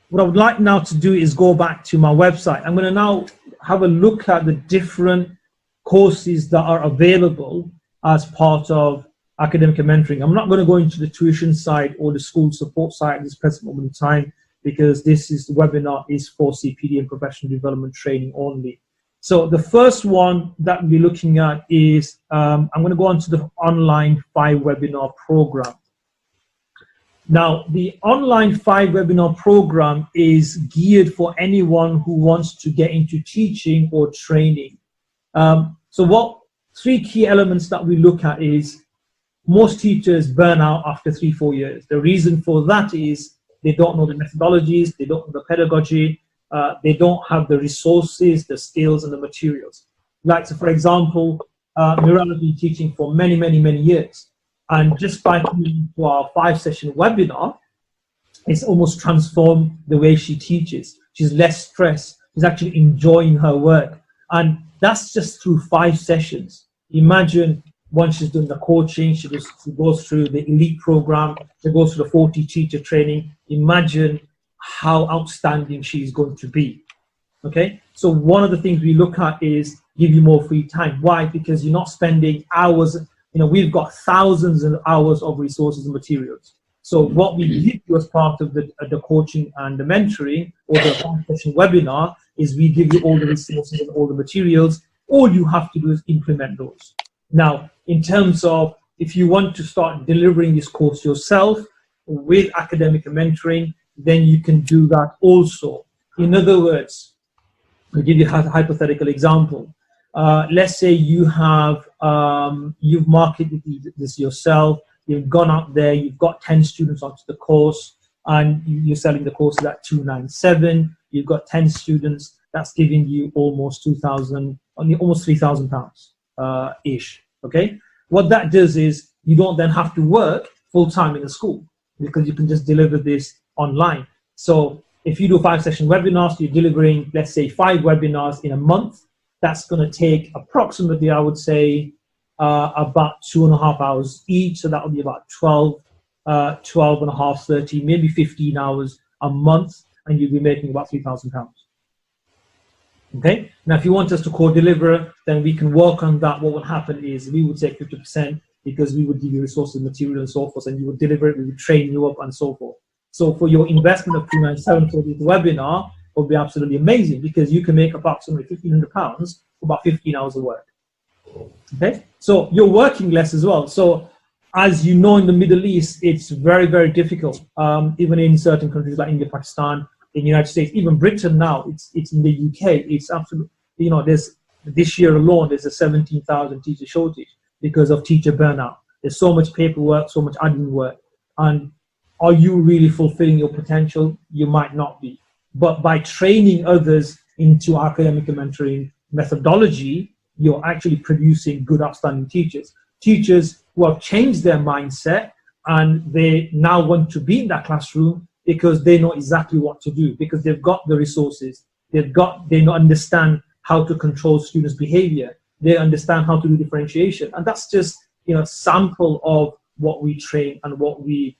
what I would like now to do is go back to my website. I'm going to now have a look at the different courses that are available as part of Academica Mentoring. I'm not going to go into the tuition side or the school support side at this present moment in time, because the webinar is for CPD and professional development training only. So the first one that we'll be looking at is, I'm going to go on to the online 5-webinar program. Now, the online 5-webinar program is geared for anyone who wants to get into teaching or training. So what 3 key elements that we look at is, most teachers burn out after 3-4 years. The reason for that is they don't know the methodologies, they don't know the pedagogy, they don't have the resources, the skills, and the materials. Like, so for example, Miranda has been teaching for many, many, many years. And just by coming to our 5-session webinar, it's almost transformed the way she teaches. She's less stressed. She's actually enjoying her work. And that's just through 5 sessions. Imagine once she's done the coaching, she goes through the elite program, she goes through the 40 teacher training. Imagine how outstanding she's going to be. Okay, so one of the things we look at is give you more free time. Why? Because you're not spending hours. You know, we've got thousands of hours of resources and materials. So what we give you as part of the coaching and the mentoring or the 5-session webinar is we give you all the resources and all the materials. All you have to do is implement those. Now, in terms of if you want to start delivering this course yourself with Academica Mentoring, then you can do that also. In other words, I'll give you a hypothetical example. Let's say you have, you've marketed this yourself, you've gone out there, you've got 10 students onto the course, and you're selling the courses at $297. You've got 10 students, that's giving you almost 2,000, almost £3,000 ish. Okay, what that does is you don't then have to work full time in the school, because you can just deliver this online. So if you do 5-session webinars, you're delivering, let's say, 5 webinars in a month. That's going to take approximately, I would say, about 2.5 hours each. So that would be about 12 and a half, 13, maybe 15 hours a month, and you'll be making about £3,000. Okay. Now, if you want us to co-deliver, then we can work on that. What would happen is we would take 50%, because we would give you resources, material, and so forth, and you would deliver it. We would train you up and so forth. So for your investment of $297 for this webinar, would be absolutely amazing, because you can make approximately £1,500 for about 15 hours of work. Okay, so you're working less as well. So as you know, in the Middle East, it's very, very difficult. Even in certain countries like India, Pakistan, in the United States, even Britain now, it's in the UK, it's absolutely, you know, there's this year alone, there's a 17,000 teacher shortage because of teacher burnout. There's so much paperwork, so much admin work. And are you really fulfilling your potential? You might not be. But by training others into Academica Mentoring methodology, you're actually producing good, outstanding teachers. Teachers who have changed their mindset, and they now want to be in that classroom because they know exactly what to do, because they've got the resources, they understand how to control students' behavior, they understand how to do differentiation. And that's just, you know, a sample of what we train and what we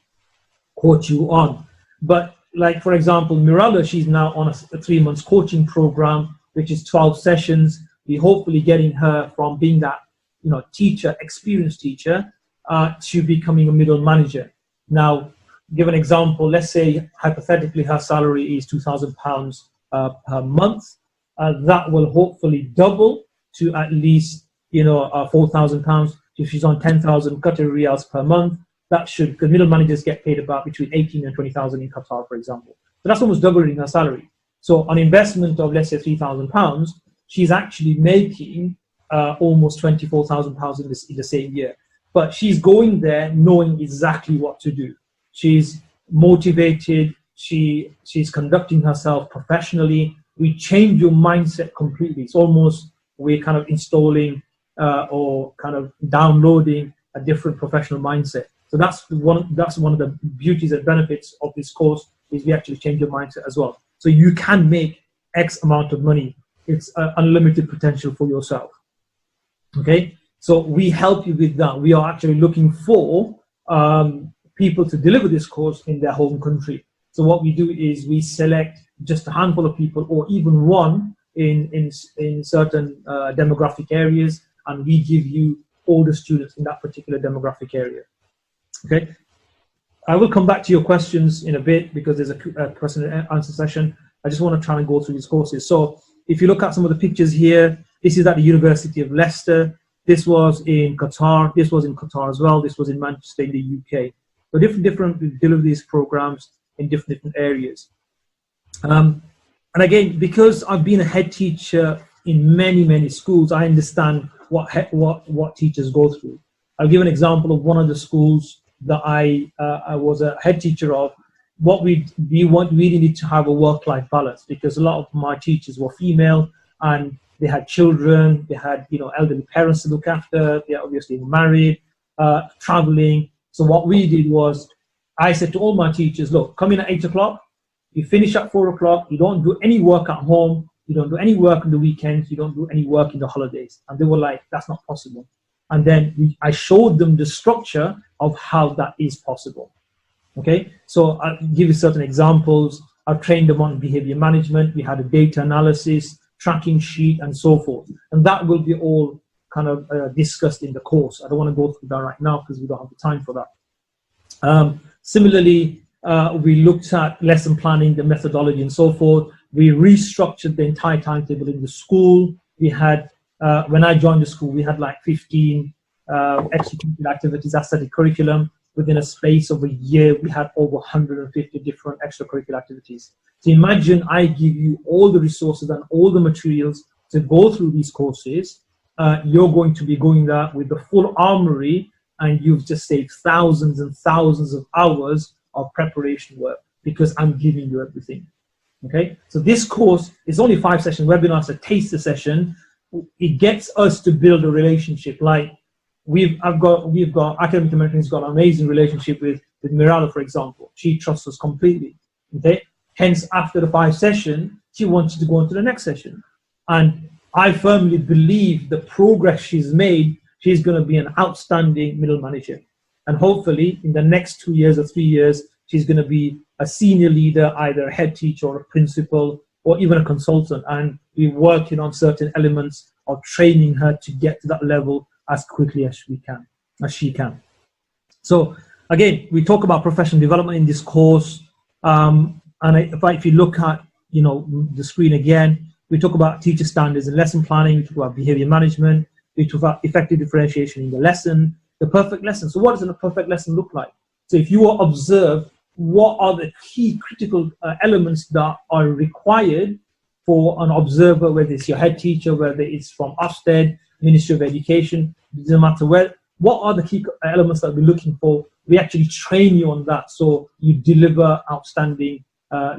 coach you on. But like, for example, Miranda, she's now on a 3-month coaching program, which is 12 sessions. We're hopefully getting her from being that, you know, teacher, experienced teacher, to becoming a middle manager. Now, give an example. Let's say hypothetically her salary is £2,000 per month. That will hopefully double to at least, you know, £4,000. If she's on 10,000 Qatari riyals per month, that should, because middle managers get paid about between 18 and 20,000 in Qatar, for example. So that's almost doubling her salary. So an investment of, let's say, £3,000, she's actually making almost £24,000 in the same year. But she's going there knowing exactly what to do. She's motivated. She's conducting herself professionally. We change your mindset completely. It's almost we're kind of installing or kind of downloading a different professional mindset. So that's one of the beauties and benefits of this course, is we actually change your mindset as well. So you can make X amount of money. It's unlimited potential for yourself. Okay, so we help you with that. We are actually looking for people to deliver this course in their home country. So what we do is we select just a handful of people, or even one in certain demographic areas, and we give you all the students in that particular demographic area. Okay, I will come back to your questions in a bit because there's a question and answer session. I just want to try and go through these courses. So if you look at some of the pictures here, this is at the University of Leicester. This was in Qatar. This was in Qatar as well. This was in Manchester in the UK. So different deliver these programs in different areas. And again, because I've been a head teacher in many schools, I understand what teachers go through. I'll give an example of one of the schools that I was a head teacher of. What we really need to have a work-life balance, because a lot of my teachers were female and they had children, they had elderly parents to look after, they obviously were married, traveling. So what we did was, I said to all my teachers, look, come in at 8 o'clock, you finish at 4 o'clock, you don't do any work at home, you don't do any work on the weekends, you don't do any work in the holidays. And they were like, that's not possible. And then I showed them the structure of how that is possible. Okay, so I'll give you certain examples. I've trained them on behavior management. We had a data analysis, tracking sheet, and so forth. And that will be all kind of discussed in the course. I don't want to go through that right now because we don't have the time for that. Similarly, we looked at lesson planning, the methodology, and so forth. We restructured the entire timetable in the school. We had, when I joined the school, we had like 15 extracurricular activities. That's the curriculum. Within a space of a year, we had over 150 different extracurricular activities. So imagine I give you all the resources and all the materials to go through these courses. You're going to be going there with the full armory, and you've just saved thousands and thousands of hours of preparation work because I'm giving you everything. Okay, so this course is only 5-session webinar. It's a taster session. It gets us to build a relationship. Like we've got Academica Mentoring has got an amazing relationship with Mirella, for example. She trusts us completely. Okay, hence after the 5 session, she wants to go into the next session, and I firmly believe the progress she's made, she's going to be an outstanding middle manager. And hopefully in the next 2 years or 3 years, she's going to be a senior leader, either a head teacher or a principal or even a consultant. And we're working on certain elements of training her to get to that level as quickly as she can. So again, we talk about professional development in this course. And if you look at the screen again, we talk about teacher standards and lesson planning. We talk about behavior management. We talk about effective differentiation in the lesson, the perfect lesson. So what does a perfect lesson look like? So if you observe, what are the key critical elements that are required for an observer, whether it's your head teacher, whether it's from Ofsted, Ministry of Education, doesn't matter where, what are the key elements that we're looking for? We actually train you on that, so you deliver outstanding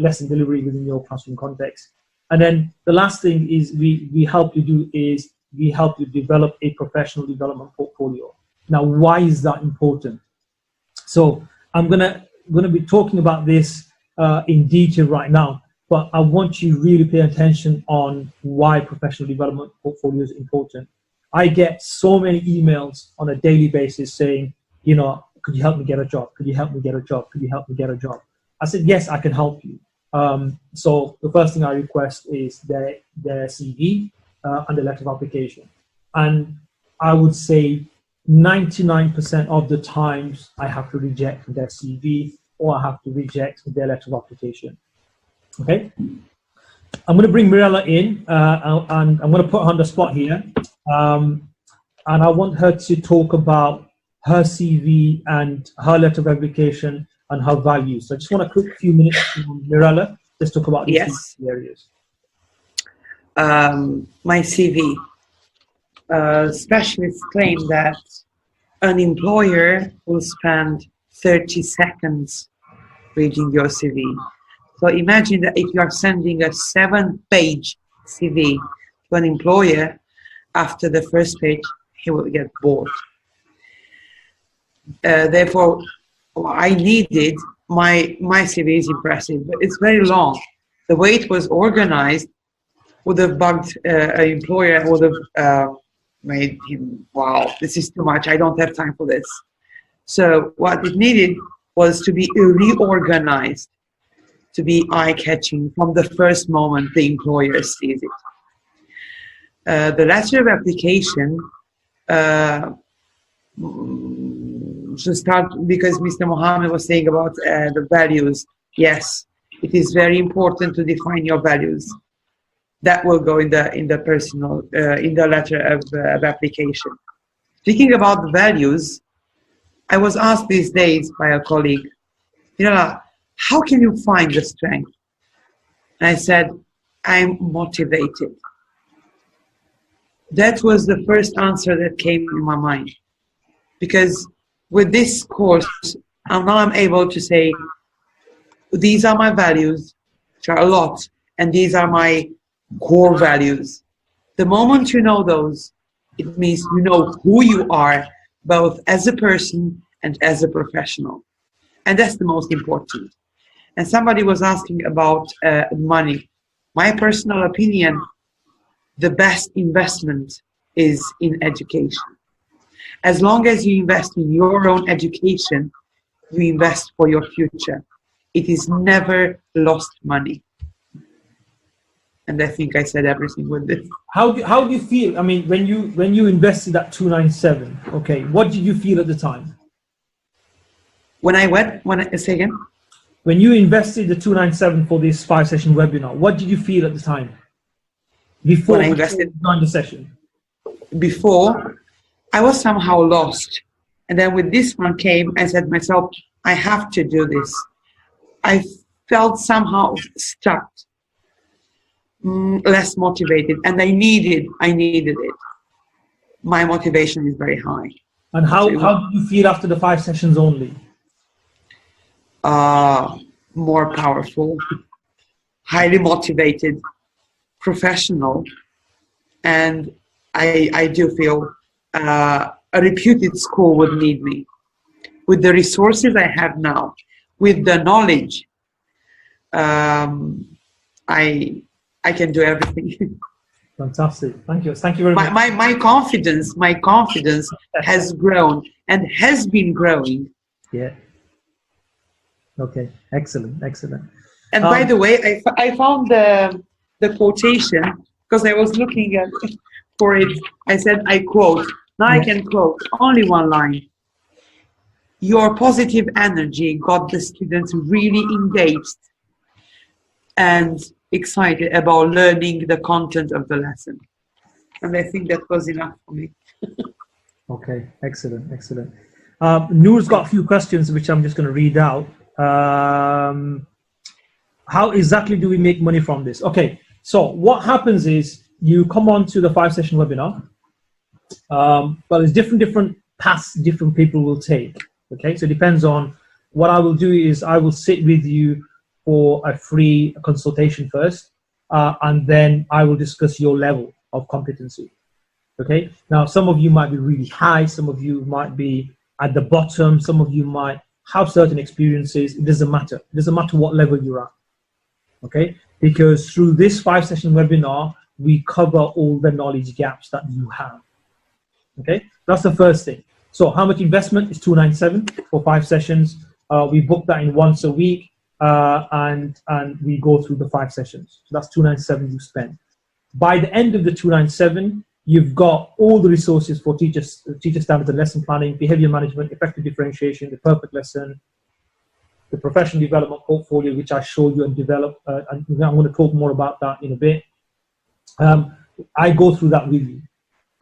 lesson delivery within your classroom context. And then the last thing is we help you do is we help you develop a professional development portfolio. Now, why is that important? So I'm gonna be talking about this in detail right now, but I want you to really pay attention on why professional development portfolio is important. I get so many emails on a daily basis saying, could you help me get a job? Could you help me get a job? Could you help me get a job? I said, yes, I can help you. So the first thing I request is their CV and the letter of application. And I would say 99% of the times I have to reject their CV or I have to reject their letter of application. Okay? I'm going to bring Mirella in and I'm going to put her on the spot here. And I want her to talk about her CV and her letter of application and her values. So I just want a quick few minutes from Mirella. Let's talk about these areas. My CV. Specialists claim that an employer will spend 30 seconds reading your CV. So imagine that if you are sending a 7-page CV to an employer, after the first page, he will get bored. Therefore, I needed, my CV is impressive, but it's very long. The way it was organized would have bugged an employer and would have made him, wow, this is too much, I don't have time for this. So what it needed was to be reorganized. to be eye-catching from the first moment the employer sees it. The letter of application should start, because Mr. Mohammed was saying about the values. Yes, it is very important to define your values. That will go in the personal, in the letter of application. Speaking about the values, I was asked these days by a colleague, how can you find the strength? And I said, I'm motivated. That was the first answer that came in my mind. Because with this course, now I'm able to say, these are my values, which are a lot, and these are my core values. The moment you know those, it means you know who you are, both as a person and as a professional. And that's the most important. And somebody was asking about money. My personal opinion, the best investment is in education. As long as you invest in your own education, you invest for your future. It is never lost money. And I think I said everything with this. How do you feel? I mean, when you invested that 297, okay, what did you feel at the time? Say again? When you invested the 297 for this 5-session webinar, what did you feel at the time? Before I invested on the session? Before, I was somehow lost. And then with this one came, I said to myself, I have to do this. I felt somehow stuck, less motivated, and I needed it. My motivation is very high. And how did you feel after the 5 sessions only? More powerful, highly motivated, professional, and I do feel a reputed school would need me. With the resources I have now, with the knowledge, I can do everything. Fantastic. Thank you. Thank you very much. My confidence has grown and has been growing. Yeah. Okay. Excellent. And by the way, I found the quotation because I was looking for it. I said, I quote. Now I can quote only one line. Your positive energy got the students really engaged and excited about learning the content of the lesson. And I think that was enough for me. Okay, excellent. Noor's got a few questions which I'm just going to read out. How exactly do we make money from this? Okay, so what happens is you come on to the 5-session webinar, but there's different paths different people will take. Okay, so it depends on what I will do is I will sit with you for a free consultation first, and then I will discuss your level of competency. Okay, now some of you might be really high, some of you might be at the bottom, some of you might have certain experiences. It doesn't matter. It doesn't matter what level you're at. Okay, because through this 5-session webinar, we cover all the knowledge gaps that you have. Okay, that's the first thing. So how much investment is 297 for 5 sessions? We book that in once a week, and we go through the 5 sessions. So that's 297 you spend. By the end of the 297, you've got all the resources for teacher standards and lesson planning, behavior management, effective differentiation, the perfect lesson, the professional development portfolio, which I showed you and developed. And I'm going to talk more about that in a bit. I go through that with you.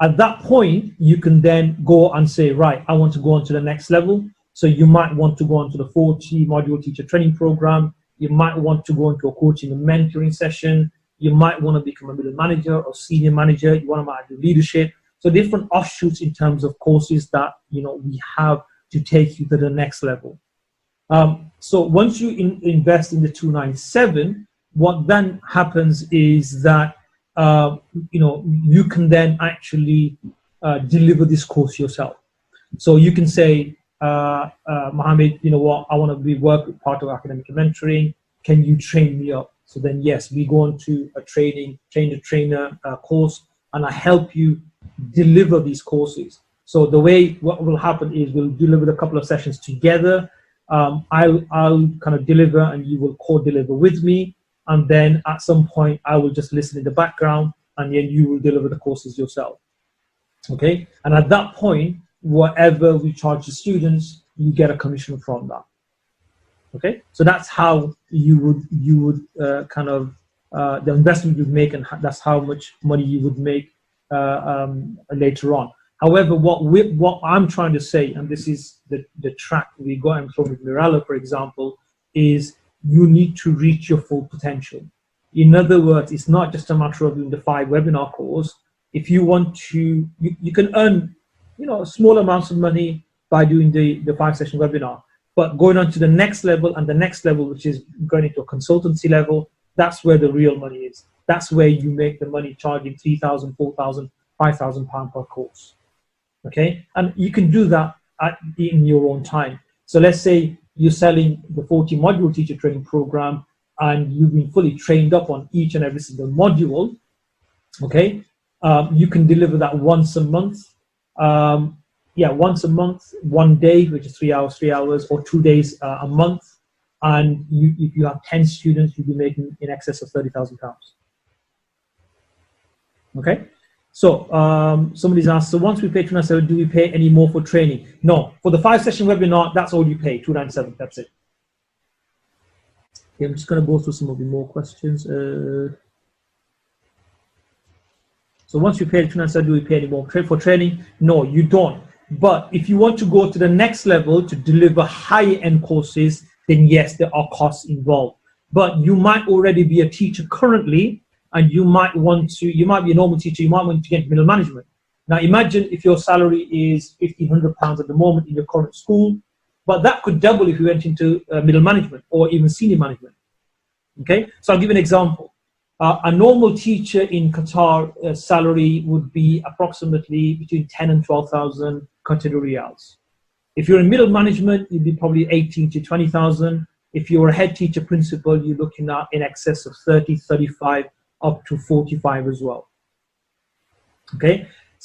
At that point, you can then go and say, right, I want to go on to the next level. So you might want to go on to the 40 module teacher training program. You might want to go into a coaching and mentoring session. You might want to become a middle manager or senior manager. You want to do leadership. So different offshoots in terms of courses that, we have to take you to the next level. So once you invest in the 297, what then happens is that, you can then actually deliver this course yourself. So you can say, Mohammed, you know what, I want to work with part of Academica Mentoring. Can you train me up? So then, yes, we go on to a trainer course, and I help you deliver these courses. So what will happen is we'll deliver a couple of sessions together. I'll kind of deliver and you will co-deliver with me. And then at some point, I will just listen in the background and then you will deliver the courses yourself. Okay. And at that point, whatever we charge the students, you get a commission from that. Okay. So that's how you would the investment you'd make, and that's how much money you would make later on. However, what I'm trying to say, and this is the track we got from with Mirella, for example, is you need to reach your full potential. In other words, it's not just a matter of doing the 5 webinar course. If you want to, you can earn, small amounts of money by doing the 5-session webinar, but going on to the next level and the next level, which is going into a consultancy level, that's where the real money is. That's where you make the money, charging £3,000, £4,000, £5,000 per course. Okay, and you can do that in your own time. So let's say you're selling the 40 module teacher training program and you've been fully trained up on each and every single module. Okay, you can deliver that once a month. Once a month, 1 day, which is 3 hours, or 2 days a month. And if you have 10 students, you'll be making in excess of £30,000. Okay. So somebody's asked, so once we pay $297, do we pay any more for training? No, for the 5-session webinar, that's all you pay, $297, that's it. Okay, I'm just going to go through some of the more questions. So once we pay $297, do we pay any more for training? No, you don't. But if you want to go to the next level to deliver higher-end courses, then yes, there are costs involved. But you might already be a teacher currently, and you might be a normal teacher, you might want to get into middle management. Now imagine if your salary is £1,500 at the moment in your current school, but that could double if you went into middle management or even senior management. Okay, so I'll give you an example. A normal teacher in Qatar salary would be approximately between 10 and 12,000 Qatari riyals. If you're in middle management, you'd be probably 18 to 20,000. If you're a head teacher principal, you're looking at in excess of 30, 35, up to 45 as well. Okay, the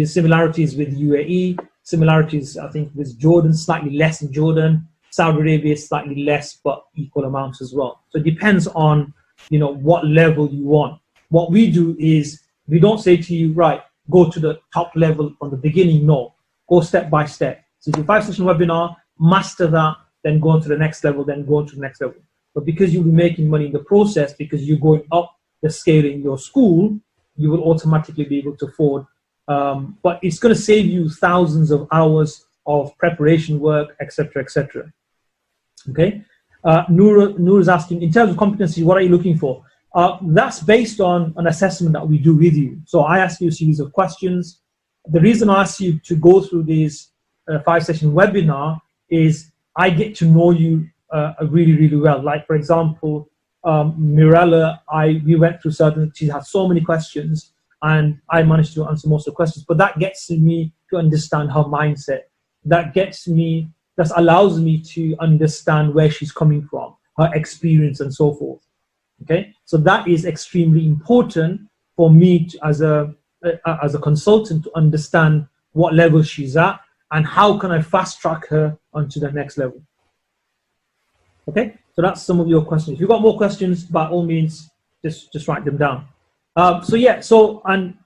similarities with UAE, similarities I think with Jordan, slightly less in Jordan. Saudi Arabia is slightly less, but equal amounts as well. So it depends on what level you want. What we do is we don't say to you, right, go to the top level from the beginning. No, go step by step. So do 5-session webinar, master that, then go on to the next level, then go on to the next level. But because you'll be making money in the process, because you're going up the scale in your school, you will automatically be able to afford. But it's going to save you thousands of hours of preparation work, etc., etc. Okay. Noor is asking, in terms of competency, what are you looking for? That's based on an assessment that we do with you. So I ask you a series of questions. The reason I ask you to go through this 5-session webinar is I get to know you really, really well. Like, for example, Mirella, we went through she had so many questions and I managed to answer most of the questions, but that gets me to understand her mindset. That allows me to understand where she's coming from, her experience and so forth. Okay, so that is extremely important for me as a consultant to understand what level she's at and how can I fast track her onto the next level. Okay, so that's some of your questions. If you've got more questions, by all means, just write them down. And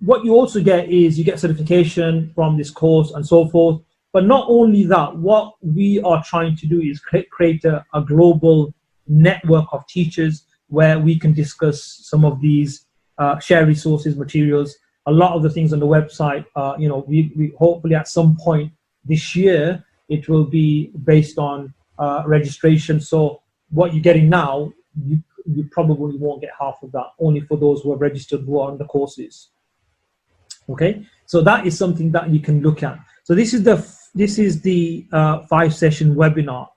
what you also get is you get certification from this course and so forth. But not only that, what we are trying to do is create a global network of teachers where we can discuss some of these, share resources, materials. A lot of the things on the website, we hopefully at some point this year, it will be based on registration. So what you're getting now, you probably won't get half of that, only for those who are registered, who are on the courses. Okay, so that is something that you can look at. So this is the 5-session webinar.